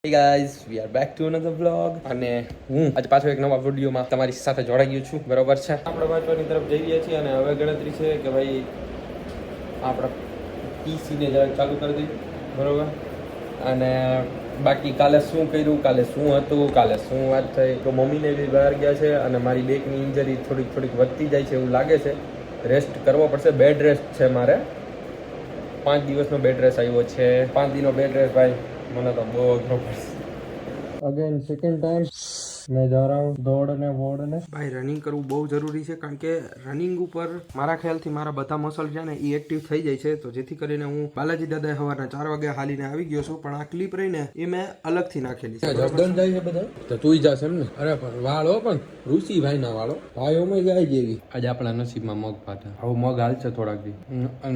Hey guys, we are back to another vlog અને હું આજે પાછો એક નવા વિડીયોમાં તમારી સાથે જોડાઈ ગયો છું. બરોબર છે, આપણે વાંચવાની તરફ જઈ રહ્યા છીએ અને હવે ગણતરી છે કે ભાઈ આપણા પીસીને ચાલુ કરી દઈએ. બરોબર, અને બાકી કાલે શું કર્યું, કાલે શું હતું, કાલે શું વાત થઈ, તો મમ્મીને બી બહાર ગયા છે અને મારી બેકની ઇન્જરી થોડીક વધતી જાય છે એવું લાગે છે. રેસ્ટ કરવો પડશે, બેડ રેસ્ટ છે મારે. 5 દિવસનો બેડ રેસ્ટ આવ્યો છે. 5 દિનનો બેડ રેસ્ટ ભાઈ મને તો બહુ અઘરો પડશે. અગેન સેકન્ડ ટાઈમ मैं जा रहा हूँ दौड़ने वोड़ने. भाई रनिंग કરવું બહુ જરૂરી છે, કારણ કે રનિંગ ઉપર મારા ખ્યાલથી મારા બધા મસલ છે ને એ એક્ટિવ થઈ જાય છે. તો જેથી કરીને હું બાલાજી દાદા સવારના 4 વાગે હાલીને આવી ગયો છું, પણ આ ક્લિપ રહીને એ મેં અલગથી નાખેલી છે. જબદન જાય છે બધા તો તુંય જાશે એમ ને? અરે પણ વાળો પણ ઋષિભાઈ ના વાળો ભાઈઓમાં જાય જેવી. આજે આપણા નસીબમાં મગ પાતા. આવું મગ હાલ છે થોડાક દી.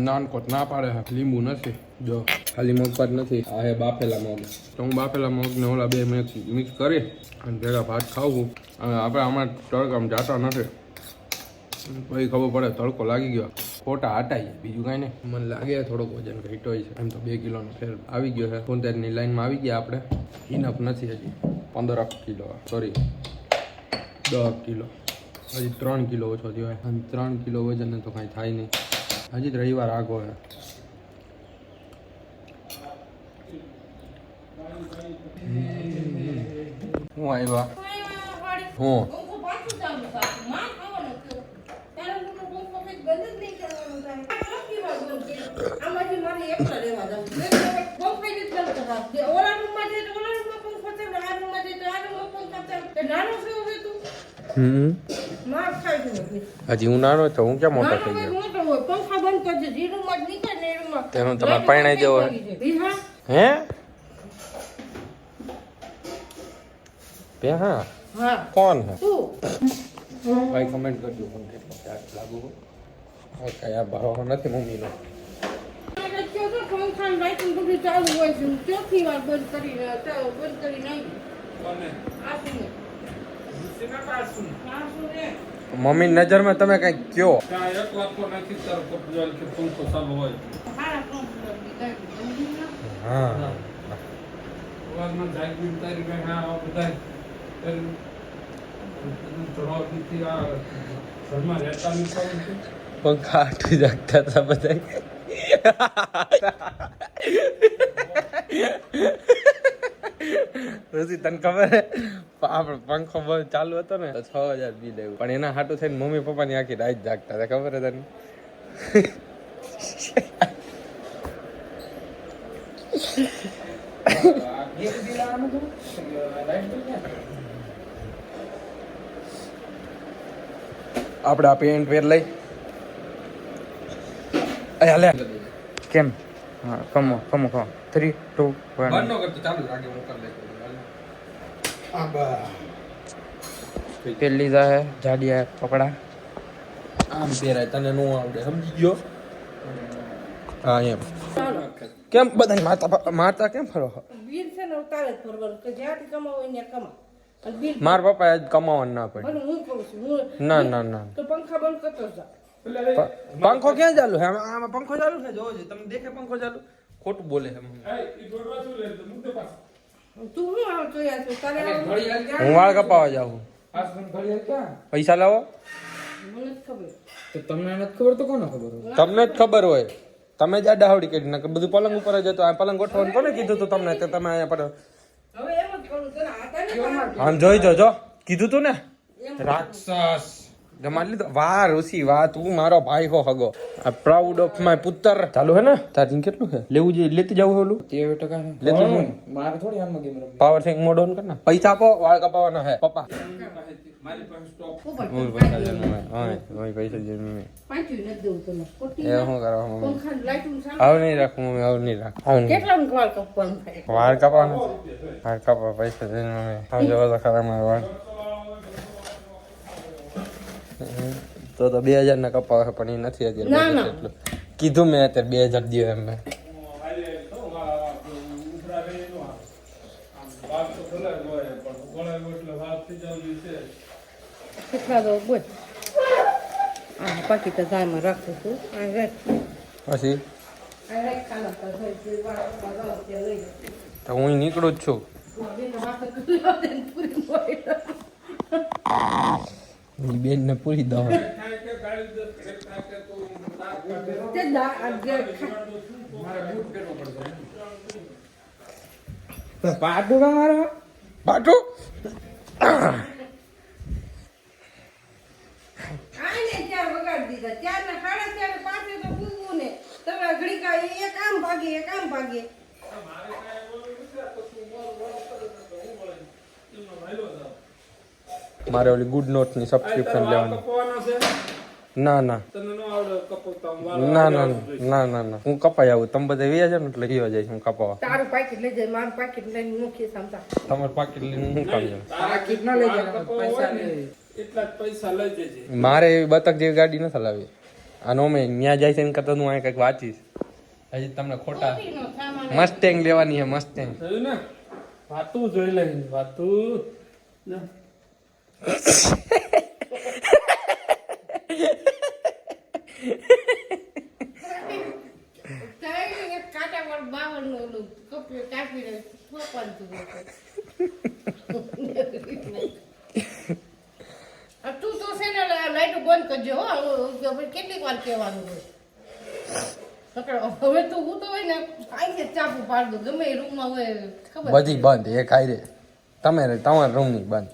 નાનકોટ ના પાડે, લીંબુ નથી. જો ખાલી મગ પાત નથી, આ હે બાફેલા મગ. તો હું બાફેલા મગ ને ઓલા બે મિક્સ કરી અને ભેગા ભાત ખાવું. અને આપણે આમાં તડકામાં જાતા નથી, પછી ખબર પડે તડકો લાગી ગયો, ખોટા હટાઈએ, બીજું કાંઈ નહીં. મને લાગે થોડોક વજન ઘટ્યો છે, એમ તો 2 કિલોનો ફેર આવી ગયો છે. 75ની લાઈનમાં આવી ગયા આપણે. ઇનફ નથી હજી, 15 કિલો સોરી 10 કિલો, હજી 3 કિલો ઓછો થયો હોય. અને 3 કિલો વજન તો કાંઈ થાય નહીં. હજી જ રવિવાર આગો છે. હું આવ્યા હું હજી હું નાનો તો હું ક્યાં મોટો થઈ ગયો? તેનું તમે પરણાઈ દેવો હે? હા કોણ હે? ભાઈ કમેન્ટ કરજો પણ કેટલો ચાર્જ લાગુ હોય. કયા ભાવ નથી મમ્મીનો. મમ્મી નજરમાં તમે કઈ કયો? પંખા હાટું જાગતા હતા બધા. ઋષિ તને ખબર હે આપણે પંખો ચાલુ હતો ને તો 6000 બિલ આવ્યું, પણ એના હાટું થઈને મમ્મી પપ્પાની આખી રાત જાગતા હતા. ખબર હે તને? આપણે આ પેન્ટ પહેર લઈ લે કેમ? હા કમો 3 2 1 બંધ કરતો ચાલુ રાખે હું કરી લઈ. પહેર લીધા હે જાડિયા કપડા. આમ પહેરાય, તને નો આવડે, સમજી ગયો? હા એમ કેમ બધા મારતા કેમ ફરો? માર પપ્પા આજ કમાવાનું ના પડે. ના ના ના પંખો ક્યાં ચાલુ છે? આમાં પંખો ચાલુ છે, જોવો છે તમે દેખે પંખો ચાલુ? ખોટું બોલે છે. હું વાળ કપાવા જાઉં. પૈસા લાવો. તમને નથી ખબર તો કોને ખબર હોય? તમને જ ખબર હોય. તમે જ આડાવડી કરી નાખો બધું. પલંગ ઉપર જ હતો. આ પલંગ ગોઠવવાનું કોને કીધું તું તમને? તમે અહીંયા પર આમ જોઈ જો કીધું તું ને રાક્ષસ જમા લીધો. વાહ ઋષિ વાહ, તું મારો ભાઈ હો હગો. આ પ્રાઉડ ઓફ માય પુત્ર. ચાલુ હે ને? તારી કેટલું છે? લેવું જોઈએ, લેતી જવું ઓલું 30% લેતું જવું. મારે થોડી આમ ગેમ રમવી. પાવર સેંક મોડ ઓન કર ના. પૈસા આપો, વાળ કપાવવાના હે પપ્પા. મારી પાસે સ્ટોક ઓય પૈસા જન મે ઓય પૈસા જન મે 5 નથી દઉં તને કોટી. એ હું કરવા મમ્મી પંખા લાઈટ ઉન આવ નહીં રાખું મમ્મી, આવ નહીં રાખ. કેટલા વાળ કપાવવાનું થાય? વાળ કપાવવાનું. વાળ કપાવ પૈસા જન મે સમજો તો ખરા મારા વાળ. તો 2000 ના કપાવે પણ એ નથી અત્યારે એટલું કીધું મેં. અત્યારે 2000 દયો એમ મેં. પાકી તો ગાયમાં રાખું છું. પછી તો હું નીકળું જ છું. બેન ને પૂરી દવા પાટું કા મારો પાટું મારે ઓલી ગુડ નોટ ની સબસ્ક્રિપ્શન લેવાની ના ના ના ના ના ના ના હું કપાઈ આવું તમે બધા વ્યા છે ને એટલે રીવા જાય હું કપાવા તારું પાકીટ લઈ જાય મારું પાકીટ લઈને મૂકી સમતા તમારું પાકીટ લઈને હું કામ જાઉં પાકીટ ના લઈ જાય પૈસા લઈ એટલા જ પૈસા લઈ જજે મારે એવી બતક જેવી ગાડી નથી હલાવી આ નો મેં ત્યાં જાય છે ને કરતા હું અહીં કંઈક વાંચીશ હજી તમને ખોટા મસ્ટેંગ લેવાની છે મસ્ટેંગ જોયું ને વાતું જોઈ લે વાતું કાટા પર 52 નું ઓલું કપડું કાપી દે તું તો છે ને લાઈટ બંધ કરજો હો કેટલીક વાર કહેવાનું હોય હવે તું હું તો હોય ને આઈ ચાપુ પાડ દો ગમે એ રૂમમાં હોય ખબર બધી બંધ એક આઈ તમારા રૂમ ની બંધ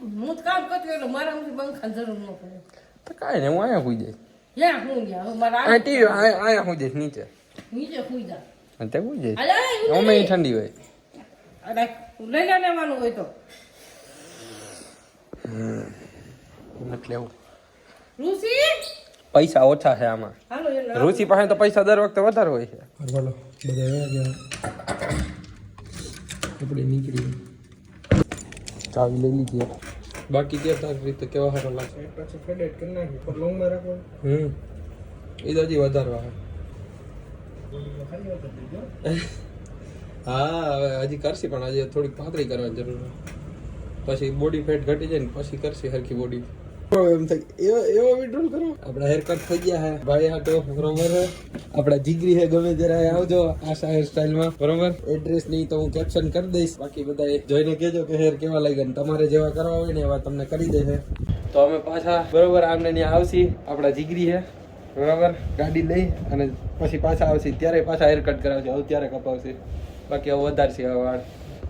હું તો કામ કરતો એટલે મારામાંથી પંખા જરૂર ન પડે તો કાંઈ નહીં હું અહીંયા સુઈ જઈશ ક્યાં હું ગયા મારા અહીંયા સુઈ જઈશ નીચે નીચે સુઈ જા અને તે સુઈ જઈશ અરે અમે ઠંડી હોય અરે લઈ લેવાનું હોય તો એટલે એવું ઋષિ પૈસા ઓછા છે આમાં હાલો એને રુચિ પાસે તો પૈસા દર વખતે વધારે હોય છે બોલો બધા આવ્યા ગયા આપણે નીકળી ચાવી લઈ લીધી બાકી કે તારી રીતે કેવા હારો લાગે પછી ફેડેટ કરી નાખી પર લોંગમાં રાખો એ તો હજી વધારવા હા હવે હજી કરશે પણ હજી થોડીક પાતળી કરવાની જરૂર છે પછી બોડી ફેટ ઘટી જાય ને પછી કરશે હરખી બોડી એમ થાય એવો વિડ્રોલ કરો આપણા હેર કટ થઈ ગયા હે ભાઈ હા તો બરોબર આપણા જીગરી હે ગમે ત્યારે આવજો આ હેર સ્ટાઈલમાં બરોબર એડ્રેસ નહીં તો હું કેપ્શન કરી દઈશ બાકી બધા જોઈને કહેજો કે હેર કેવા લાગ્યા ને તમારે જેવા કરવા હોય ને એવા તમને કરી દેશે તો અમે પાછા બરોબર આમને ત્યાં આવશી આપણા જીગરી હે બરાબર ગાડી લઈ અને પછી પાછા આવશે ત્યારે પાછા હેર કટ કરાવશે હવે ત્યારે કપાવશે બાકી હવે વધારશે હવે વાળ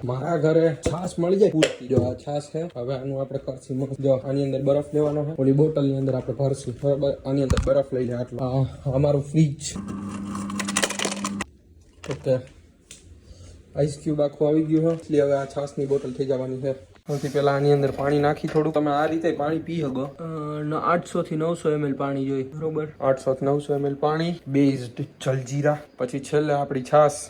મારા ઘરે છાશ મળી જાય પૂરતી જો આ છાશ છે હવે આનું આપણે કરશું મસ્ત જો આની અંદર બરફ લેવાનો છે ઓલી બોટલ ની અંદર આપણે ભરશું બરાબર આની અંદર બરફ લઈ લે આટલું અમારું ફ્રીજ ઓકે આઈસ ક્યુબ આખું આવી ગયું છે એટલે હવે આ છાશ ની બોટલ થઈ જવાની છે સૌથી પહેલા આની અંદર પાણી નાખી થોડું તમે આ રીતે પાણી પી શકો 800 થી 900 ml પાણી જોઈએ બરોબર 800 થી 900 ml પાણી બેઝડ જલજીરા પછી છેલ્લે આપણી છાશ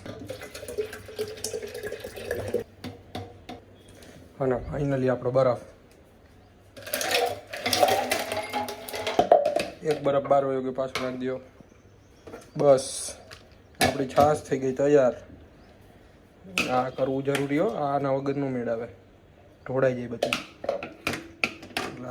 અને ફાઇનલી આપણો બરફ એક બરફ બાર વયો ગયો પાછો નાખી દો બસ આપણી છાશ થઈ ગઈ તૈયાર આ કરવું જરૂરી હો આના વગરનું મેળાવે ઢોળાઈ જાય બધું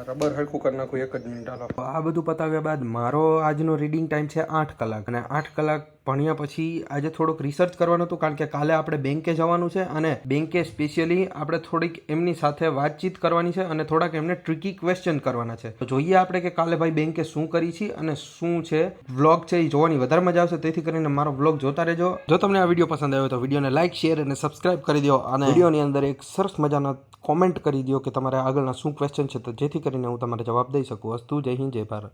રબર હરખું કરી નાખું 1 જ મિનિટ હાલો આ બધું પતાવ્યા બાદ મારો આજનો રીડિંગ ટાઈમ છે 8 કલાક અને 8 કલાક ભણ્યા પછી આજે થોડોક રિસર્ચ કરવાનું હતું કારણ કે કાલે આપણે બેંકે જવાનું છે અને બેંકે સ્પેશિયલી આપણે થોડીક એમની સાથે વાતચીત કરવાની છે અને થોડાક એમને ટ્રિકી ક્વેશ્ચન કરવાના છે તો જોઈએ આપણે કે કાલે ભાઈ બેંકે શું કરી છે અને શું છે વ્લોગ છે એ જોવાની વધારે મજા આવશે તેથી કરીને મારો વ્લોગ જોતા રહેજો જો તમને આ વિડીયો પસંદ આવ્યો તો વિડીયોને લાઇક શેર અને સબસ્ક્રાઇબ કરી દો અને વિડીયોની અંદર એક સરસ મજાના કોમેન્ટ કરી દો કે તમારે આગળના શું ક્વેશ્ચન છે તો જેથી કરીને હું તમારે જવાબ દઈ શકું અસ્તુ જય હિન્દ જય ભારત